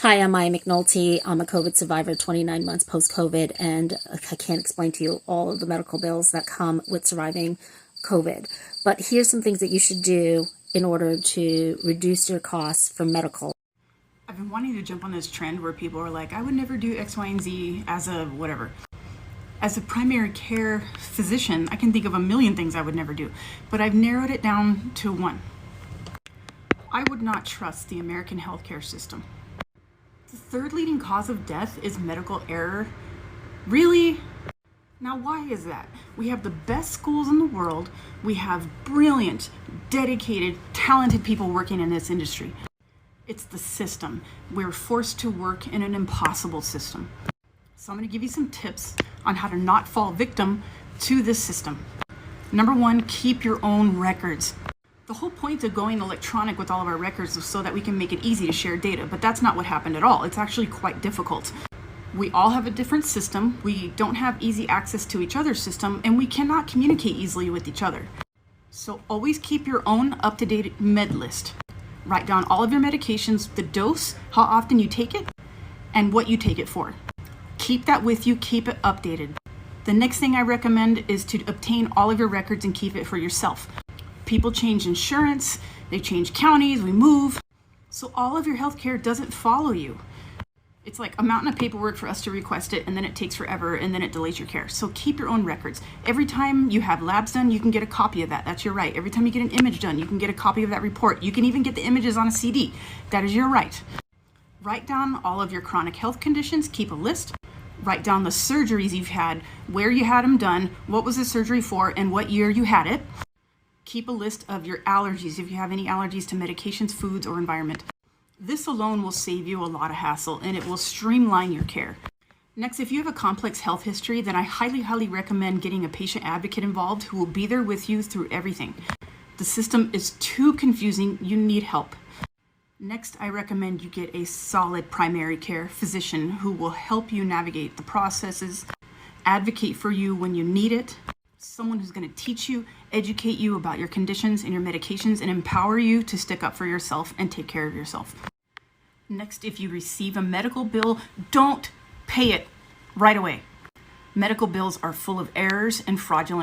Hi, I'm Maya McNulty. I'm a COVID survivor, 29 months post-COVID, and I can't explain to you all of the medical bills that come with surviving COVID. But here's some things that you should do in order to reduce your costs for medical. I've been wanting to jump on this trend where people are like, I would never do X, Y, and Z as a whatever. As a primary care physician, I can think of a million things I would never do, but I've narrowed it down to one. I would not trust the American healthcare system. The third leading cause of death is medical error. Really? Now, why is that? We have the best schools in the world. We have brilliant, dedicated, talented people working in this industry. It's the system. We're forced to work in an impossible system. So I'm going to give you some tips on how to not fall victim to this system. Number one, keep your own records. The whole point of going electronic with all of our records is so that we can make it easy to share data, but that's not what happened at all. It's actually quite difficult. We all have a different system. We don't have easy access to each other's system, and we cannot communicate easily with each other. So always keep your own up-to-date med list. Write down all of your medications, the dose, how often you take it, and what you take it for. Keep that with you, keep it updated. The next thing I recommend is to obtain all of your records and keep it for yourself. People change insurance, they change counties, we move. So all of your healthcare doesn't follow you. It's like a mountain of paperwork for us to request it, and then it takes forever, and then it delays your care. So keep your own records. Every time you have labs done, you can get a copy of that. That's your right. Every time you get an image done, you can get a copy of that report. You can even get the images on a CD. That is your right. Write down all of your chronic health conditions, keep a list. Write down the surgeries you've had, where you had them done, what was the surgery for, and what year you had it. Keep a list of your allergies, if you have any allergies to medications, foods, or environment. This alone will save you a lot of hassle, and it will streamline your care. Next, if you have a complex health history, then I highly recommend getting a patient advocate involved who will be there with you through everything. The system is too confusing. You need help. Next, I recommend you get a solid primary care physician who will help you navigate the processes, advocate for you when you need it, someone who's going to teach you, educate you about your conditions and your medications, and empower you to stick up for yourself and take care of yourself. Next, if you receive a medical bill, don't pay it right away. Medical bills are full of errors and fraudulent